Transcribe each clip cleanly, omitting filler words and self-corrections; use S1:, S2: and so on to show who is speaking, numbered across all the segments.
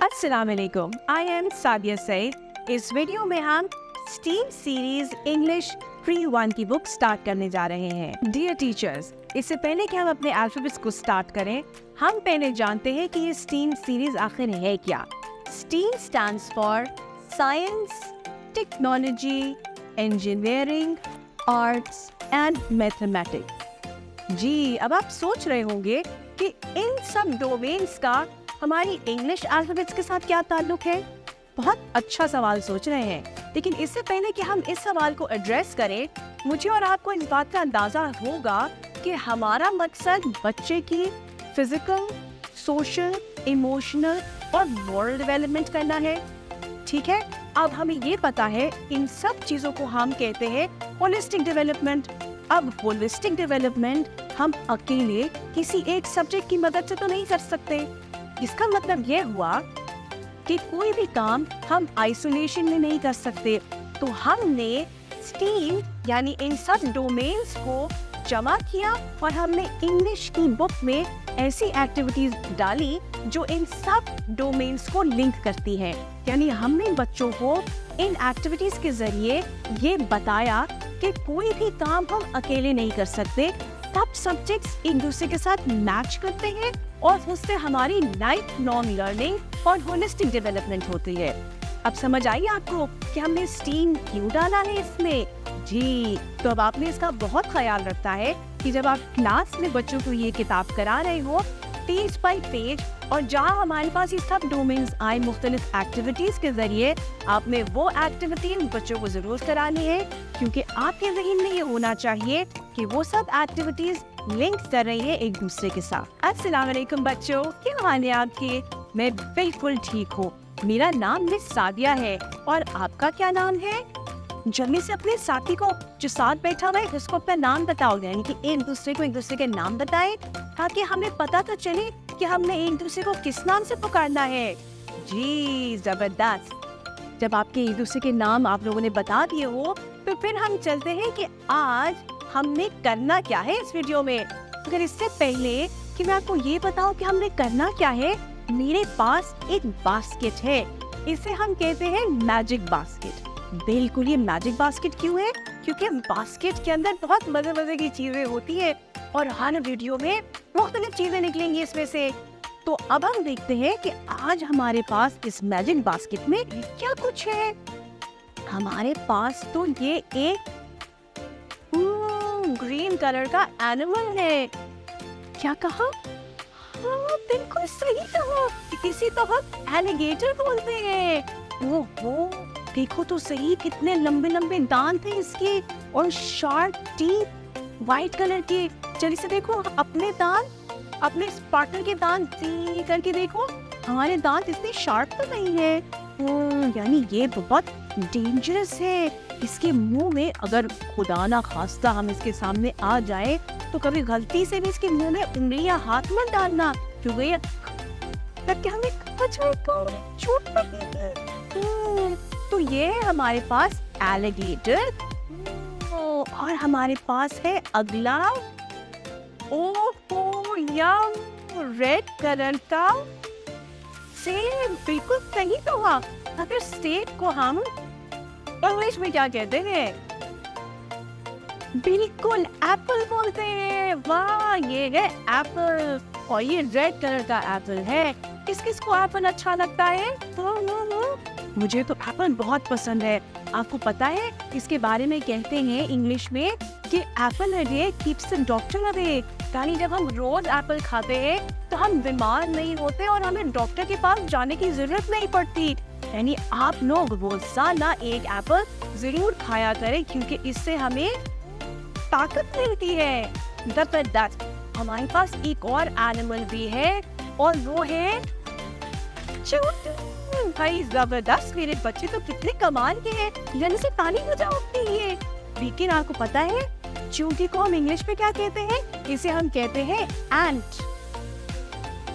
S1: अस्सलाम वालेकुम, I am Sadia Saeed. इस वीडियो में हम स्टीम सीरीज इंग्लिश प्री-1 की बुक स्टार्ट करने जा रहे हैं। डियर टीचर्स, इससे पहले कि हम अपने अल्फाबेट्स को स्टार्ट करें, हम पहले जानते हैं कि ये स्टीम सीरीज आखिर है क्या। STEM stands for science, technology, engineering, arts and mathematics. जी, अब आप सोच रहे होंगे कि इन सब डोमेन्स का हमारी इंग्लिश अल्फाबेट्स के साथ क्या ताल्लुक है। बहुत अच्छा सवाल सोच रहे हैं, लेकिन इससे पहले कि हम इस सवाल को एड्रेस करें, मुझे और आपको इस बात का अंदाजा होगा कि हमारा मकसद बच्चे की फिजिकल, सोशल, इमोशनल और मोरल डेवलपमेंट करना है। ठीक है, अब हमें ये पता है इन सब चीजों को हम कहते हैं होलिस्टिक डेवलपमेंट। अब होलिस्टिक डेवलपमेंट हम अकेले किसी एक सब्जेक्ट की मदद से तो नहीं कर सकते। इसका मतलब यह हुआ कि कोई भी काम हम आइसोलेशन में नहीं कर सकते। तो हमने स्टीम यानी इन सब डोमेन्स को जमा किया और हमने इंग्लिश की बुक में ऐसी एक्टिविटीज डाली जो इन सब डोमेन्स को लिंक करती है। यानी हमने बच्चों को इन एक्टिविटीज के जरिए ये बताया कि कोई भी काम हम अकेले नहीं कर सकते। सब सब्जेक्ट्स एक दूसरे के साथ मैच करते हैं और उससे हमारी लाइफ लॉन्ग लर्निंग और होलिस्टिक डेवलपमेंट होती है। अब समझ आई आपको कि हमने स्टीम क्यों डाला है इसमें? जी, तो अब आपने इसका बहुत ख्याल रखना है कि जब आप क्लास में बच्चों को ये किताब करा रहे हो पेज बाय पेज, और जहाँ हमारे पास ये सब डोमेन्स आए मुख्तलिफ एक्टिविटीज के जरिए, आपने वो एक्टिविटी बच्चों को जरूर करानी है, क्योंकि आपके ज़हन में ये होना चाहिए कि वो सब एक्टिविटीज लिंक कर रही है एक दूसरे के साथ। अस्सलाम वालेकुम बच्चों, क्या हाल है आपके? मैं बिल्कुल ठीक हूँ। मेरा नाम मिस सादिया है और आपका क्या नाम है? जल्दी से अपने साथी को जो साथ बैठा हुआ है उसको अपना नाम बताओ, यानी कि एक दूसरे को एक दूसरे के नाम बताए, ताकि हमें पता तो चले कि हमने एक दूसरे को किस नाम से पुकारना है। जी, जबरदस्त। जब आपके एक दूसरे के नाम आप लोगों ने बता दिए हो, तो फिर हम चलते हैं कि आज हमने करना क्या है इस वीडियो में। अगर इससे पहले कि मैं आपको ये बताऊं कि हमने करना क्या है, मेरे पास एक बास्केट है। इसे हम कहते हैं मैजिक बास्केट। बिल्कुल, ये मैजिक बास्केट क्यों है? क्योंकि बास्केट के अंदर बहुत मजे मजे की चीजें होती है और हर वीडियो में मुख्तलिफ चीजें निकलेंगी इसमें से। तो अब हम देखते हैं कि आज हमारे पास इस मैजिक बास्केट में क्या कुछ है। हमारे पास तो ये एक ग्रीन कलर का एनिमल है। क्या कहा? हाँ, बिल्कुल सही कहा। इसी तो हम एलिगेटर बोलते हैं। ओहो, देखो तो सही, कितने लंबे लंबे दांत हैं इसके और शार्प टीथ व्हाइट कलर के। चलिए से देखो अपने दांत, अपने पार्टनर के दांत करके देखो, हमारे दांत इतने शार्प तो नहीं है। यानी ये बहुत डेंजरस है। इसके मुंह में अगर खुदा ना खास्ता हम इसके सामने आ जाए तो कभी गलती से भी इसके मुंह में उंगली या हाथ मत डालना, क्योंकि तब हमें चोट लगेगी। तो ये है हमारे पास एलिगेटर। और हमारे पास है अगला, ओहो यम, रेड कलर का सेब। बिल्कुल सही तो हुआ। अगर सेब को हम इंग्लिश में क्या कहते हैं? बिल्कुल एप्पल बोलते हैं। वाह, ये है एप्पल और ये रेड कलर का एप्पल है। किस किस को एप्पल अच्छा लगता है? मुझे तो एप्पल बहुत पसंद है। आपको पता है इसके बारे में कहते हैं इंग्लिश में कि Apple a day keeps the doctor away. यानी जब हम रोज एप्पल खाते हैं तो हम बीमार नहीं होते और हमें डॉक्टर के पास जाने की जरूरत नहीं पड़ती। यानी आप लोग रोजाना एक एप्पल जरूर खाया करें, क्योंकि इससे हमें ताकत मिलती है। जबरदस्त। हमारे पास एक और एनिमल भी है और वो है चूहा। भाई जबरदस्त, मेरे बच्चे तो कितने कमाल के हैं। जल्दी से ताली बजाओ ये। लेकिन आपको पता है चूहे को हम इंग्लिश में क्या कहते हैं? इसे हम कहते हैं एंट।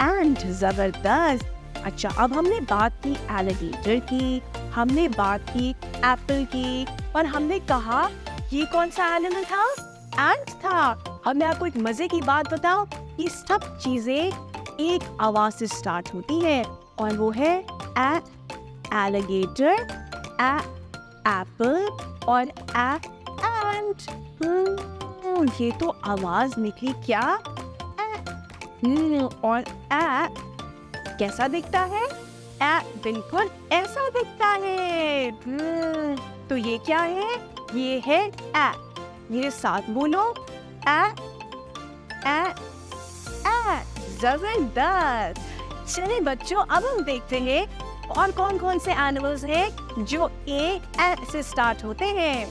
S1: एंट, जबरदस्त। अच्छा, अब हमने बात की एलिगेटर की, हमने बात की एप्पल की, और हमने कहा ये कौन सा एनिमल था? एंट था। अब मैं आपको एक मजे की बात बताऊं, ये सब चीजें एक आवाज से स्टार्ट होती है। और वो है a alligator, a apple और a ant। ये तो आवाज निकली क्या? और a कैसा दिखता है? a बिल्कुल ऐसा दिखता है। तो ये क्या है? ये है a। मेरे साथ बोलो, a a a। जबरदस्त। चलिए बच्चों, अब हम देखते हैं और कौन कौन से एनिमल्स हैं जो ए से स्टार्ट होते हैं।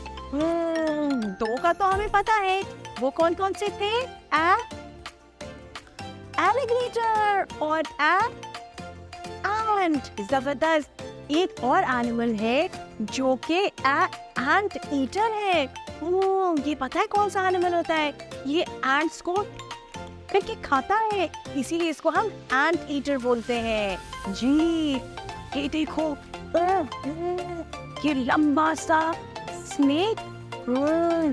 S1: दो का तो हमें पता है, वो कौन कौन से थे? एलिगेटर और एंट। जबरदस्त। एक और एनिमल है जो कि एंट ईटर है। ये पता है कौन सा एनिमल होता है? ये एंट्स को करके खाता है, इसीलिए इसको हम एंट ईटर बोलते हैं। जी, ये देखो, ये लंबा सा स्नेक।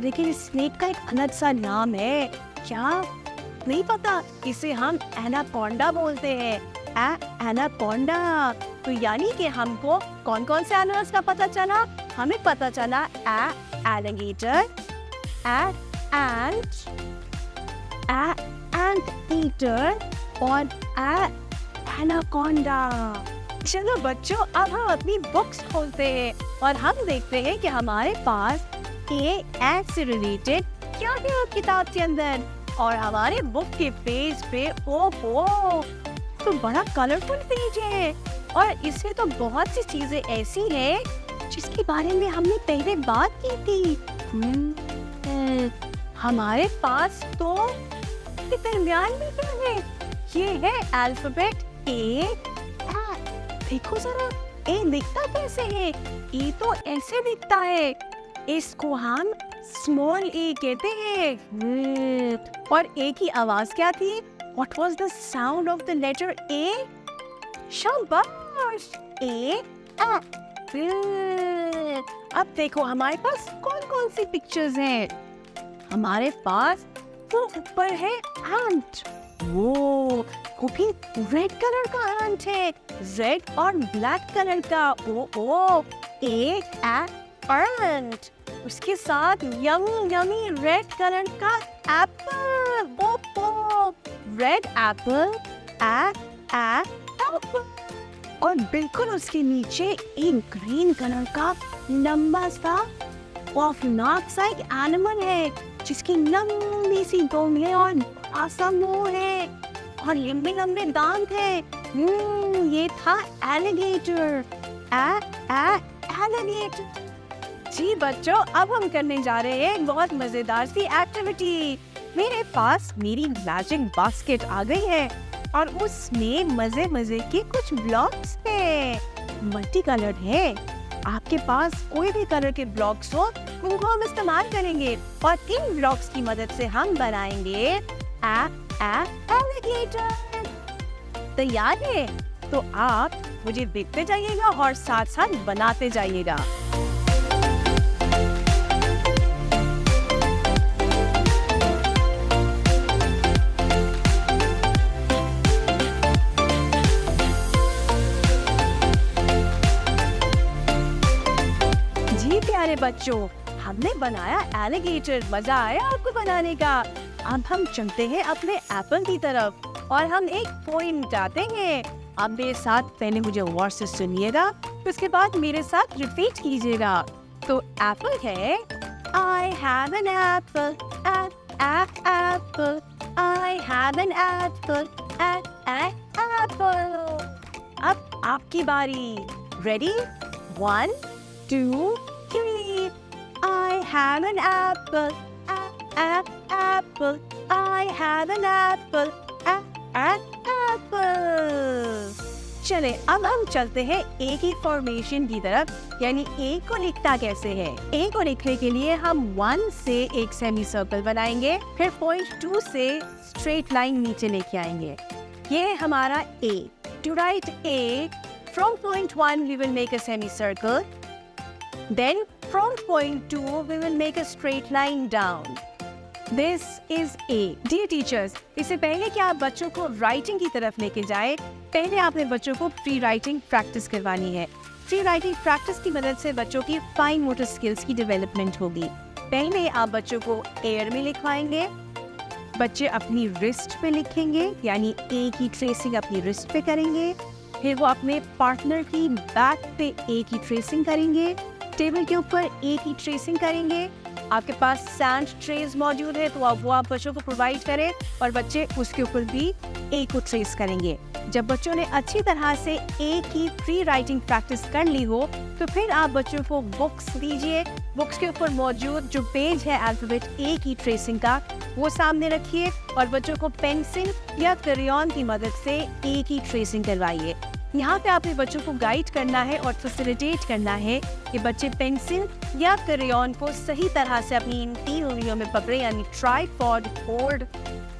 S1: लेकिन स्नेक का एक अलग सा नाम है, क्या नहीं पता? इसे हम एनाकोंडा बोलते हैं। एनाकोंडा। तो यानी कि हमको कौन कौन से एनिमल्स का पता चला? हमें पता चला एलिगेटर, एंट ईटर और एनाकोंडा। चलो बच्चों, अब हम अपनी बुक्स खोलते हैं और हम देखते हैं कि हमारे पास एंट से रिलेटेड क्या है किताब के अंदर। और हमारे बुक के पेज पे ओहो, तो बड़ा कलरफुल पेज है और इसमें तो बहुत सी चीजें ऐसी हैं जिसके बारे में हमने पहले बात की थी। हमारे पास तो दरमियान में क्या है? ये है अल्फाबेट ए। देखो जरा, ए दिखता कैसे है? ए तो ऐसे दिखता है, इसको हम स्मॉल ए कहते हैं। और ए की आवाज क्या थी? What was the sound of the letter A? शाबाश, ए। अब देखो हमारे पास कौन कौन सी पिक्चर्स हैं। हमारे पास वो ऊपर है एंट। वो भी रेड कलर का एंट है, रेड और ब्लैक कलर का। ओ एक एंट। उसके साथ यमी यमी रेड कलर का एप्पल। ओ रेड एप्पल, एप्पल। और बिल्कुल उसके नीचे एक ग्रीन कलर का लंबा सा खौफनाक सा एक एनिमल है जिसकी लंबी सी गोंगलियां और बड़ा सा मुंह है और लंबे लंबे दांत है। ये था एलिगेटर। एलिगेटर। जी बच्चों, अब हम करने जा रहे हैं बहुत मजेदार सी एक्टिविटी। मेरे पास मेरी मैजिक बास्केट आ गई है और उसमें मजे मजे के कुछ ब्लॉक्स हैं। मल्टी कलर्ड है। आपके पास कोई भी कलर के ब्लॉक्स हो, उनको हम इस्तेमाल करेंगे और इन ब्लॉक्स की मदद से हम बनाएंगे एलिगेटर। तैयार है? तो आप मुझे देखते जाइएगा और साथ साथ बनाते जाइएगा। प्यारे बच्चों, हमने बनाया एलिगेटर। मजा आया आपको बनाने का? अब हम चलते हैं अपने एप्पल की तरफ और हम एक पोएम गाते हैं। अब मेरे साथ पहले मुझे गौर से सुनिएगा, उसके बाद मेरे साथ रिपीट कीजिएगा। तो एप्पल है, I have an apple, apple, I have an apple, apple। अब आपकी बारी। Ready? 1, 2, 3। I have an apple, apple, I have an apple, apple। चले, अब हम चलते हैं ए की फॉर्मेशन की तरफ, यानी ए को लिखता कैसे है। ए को लिखने के लिए हम 1 से एक सेमी सर्कल बनाएंगे, फिर पॉइंट 2 से स्ट्रेट लाइन नीचे लेके आएंगे। ये है हमारा A. To write A, from point 1 we will make a semicircle. Then from point 2 we will make a straight line down. This is a. Dear teachers, इससे पहले कि आप बच्चों को राइटिंग की तरफ लेके जाए, पहले आपने बच्चों को प्री राइटिंग प्रैक्टिस करवानी है। प्री राइटिंग प्रैक्टिस की मदद से बच्चों की फाइन मोटर स्किल्स की डेवलपमेंट होगी। पहले आप बच्चों को एयर में लिखवाएंगे, बच्चे अपनी रिस्ट पे लिखेंगे, यानी ए की ट्रेसिंग अपनी रिस्ट पे करेंगे। फिर वो अपने पार्टनर की बैक पे ए की ट्रेसिंग करेंगे, टेबल के ऊपर ए की ट्रेसिंग करेंगे। आपके पास सैंड ट्रेस मौजूद है तो आप बच्चों को प्रोवाइड करें और बच्चे उसके ऊपर भी ए को ट्रेस करेंगे। जब बच्चों ने अच्छी तरह से ए की प्री राइटिंग प्रैक्टिस कर ली हो तो फिर आप बच्चों को बुक्स दीजिए। बुक्स के ऊपर मौजूद जो पेज है अल्फाबेट ए की ट्रेसिंग का, वो सामने रखिए और बच्चों को पेंसिल या क्रेयॉन की मदद से ए की ट्रेसिंग करवाइए। यहाँ पे आपने बच्चों को गाइड करना है और फैसिलिटेट करना है कि बच्चे पेंसिल या क्रेयॉन को सही तरह से अपनी इन 3 उंगलियों में पकड़े, यानी ट्राइपॉड होल्ड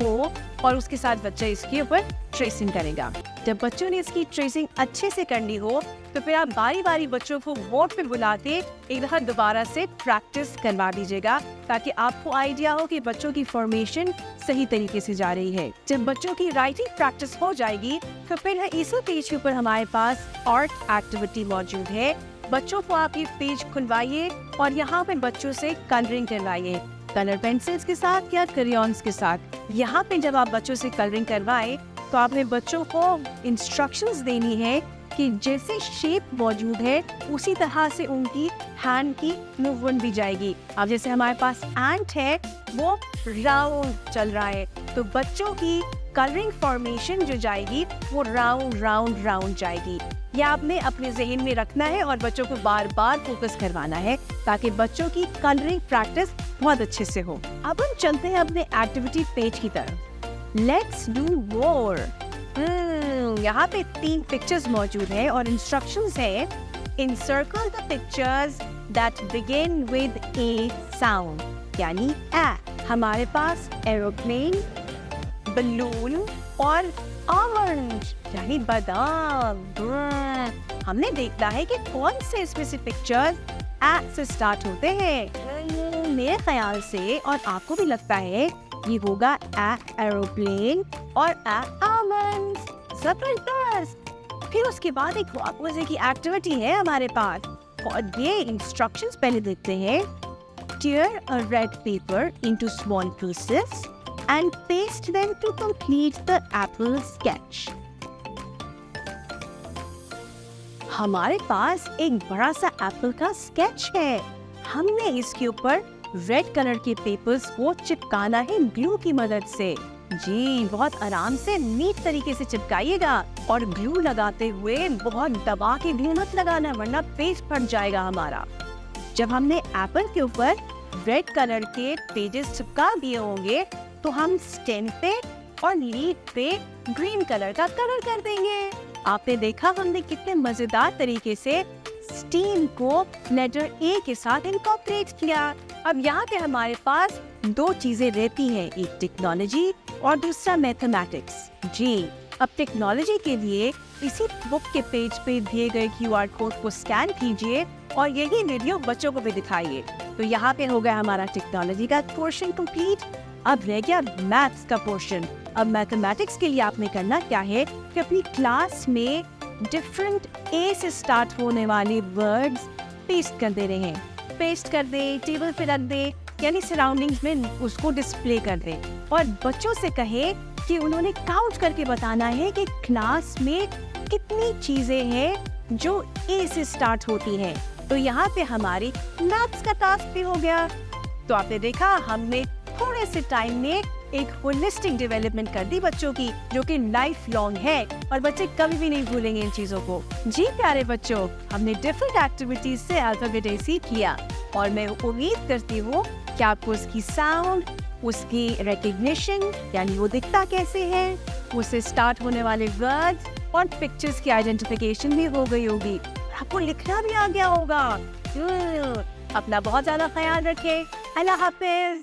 S1: हो, और उसके साथ बच्चा इसके ऊपर ट्रेसिंग करेगा। जब बच्चों ने इसकी ट्रेसिंग अच्छे से करनी हो तो फिर आप बारी बारी बच्चों को बोर्ड पे बुला के एक दफा दोबारा से प्रैक्टिस करवा दीजिएगा, ताकि आपको आइडिया हो कि बच्चों की फॉर्मेशन सही तरीके से जा रही है। जब बच्चों की राइटिंग प्रैक्टिस हो जाएगी तो फिर इसी पेज के ऊपर हमारे पास आर्ट एक्टिविटी मौजूद है। बच्चों को आप ये पेज खुलवाइए और यहाँ पे बच्चों से कलरिंग करवाइए, कलर पेंसिल्स के साथ या क्रेयॉन्स के साथ। यहाँ पे जब आप बच्चों से कलरिंग करवाएं तो आपने बच्चों को इंस्ट्रक्शंस देनी है कि जैसे शेप मौजूद है उसी तरह से उनकी हैंड की मूवमेंट भी जाएगी। अब जैसे हमारे पास एंट है, वो राउंड चल रहा है, तो बच्चों की कलरिंग फॉर्मेशन जो जाएगी वो राउंड राउंड राउंड जाएगी। यह आपने अपने जहन में रखना है और बच्चों को बार बार फोकस करवाना है ताकि बच्चों की कलरिंग प्रैक्टिस बहुत अच्छे से हो। अब हम चलते हैं अपने एक्टिविटी पेज की तरफ। Let's do more. यहाँ पे 3 पिक्चर्स मौजूद है और इंस्ट्रक्शंस है। Encircle the pictures that begin with a sound, यानी a। हमारे पास एरोप्लेन, बलून और ऑरेंज यानी बादाम। हमने देखा है कि कौन से इसमें से पिक्चर्स a से स्टार्ट होते हैं। मेरे ख्याल से और आपको भी लगता है ये होगा a एरोप्लेन और a almonds। जबरदस्त। फिर उसके बाद एक मजे की एक्टिविटी है हमारे पास और ये इंस्ट्रक्शंस पहले देखते हैं। Tear a red paper into small pieces and paste them to complete the apple sketch। हमारे पास एक बड़ा सा एप्पल का स्केच है। हमने इसके ऊपर रेड कलर के पेपर्स को चिपकाना है ग्लू की मदद से। जी, बहुत आराम से नीट तरीके से चिपकाइएगा और ग्लू लगाते हुए बहुत दबा के ग्लू मत लगाना, वरना पेज फट जाएगा हमारा। जब हमने एप्पल के ऊपर रेड कलर के पेजेस चिपका दिए होंगे तो हम स्टेम पे और लीफ पे ग्रीन कलर का कलर कर देंगे। आपने देखा हमने कितने मजेदार तरीके से स्टीम को लेटर ए के साथ इनकॉर्पोरेट किया। अब यहाँ पे हमारे पास 2 चीजें रहती हैं, एक टेक्नोलॉजी और दूसरा मैथमेटिक्स। जी, अब टेक्नोलॉजी के लिए इसी बुक के पेज पे दिए गए QR कोड को स्कैन कीजिए और यही वीडियो बच्चों को भी दिखाइए। तो यहाँ पे हो गया हमारा टेक्नोलॉजी का पोर्शन कंप्लीट। अब रह गया मैथ्स का पोर्शन। अब मैथमेटिक्स के लिए आपने करना क्या है कि अपनी क्लास में डिफरेंट ए से स्टार्ट होने वाले वर्ड्स पेस्ट कर दे रहे हैं। पेस्ट कर दे, टेबल पे रख दे, यानी सराउंडिंग्स में उसको डिस्प्ले कर दे और बच्चों से कहे कि उन्होंने काउंट करके बताना है कि क्लास में कितनी चीजें हैं जो ए से स्टार्ट होती हैं। तो यहाँ पे हमारी मैथ्स का टास्क भी हो गया। तो आपने देखा हमने थोड़े से टाइम में एक होलिस्टिक डेवलपमेंट कर दी बच्चों की, जो कि लाइफ लॉन्ग है और बच्चे कभी भी नहीं भूलेंगे इन चीजों को। जी प्यारे बच्चों, हमने डिफरेंट एक्टिविटीज से अल्फाबेट ए सीख किया और मैं उम्मीद करती हूँ कि आपको उसकी साउंड, उसकी रिकग्निशन यानी वो दिखता कैसे है, उससे स्टार्ट होने वाले वर्ड्स और पिक्चर्स की आइडेंटिफिकेशन भी हो गई होगी। आपको लिखना भी आ गया होगा। अपना बहुत ज्यादा ख्याल रखें। अल्लाह हाफिज।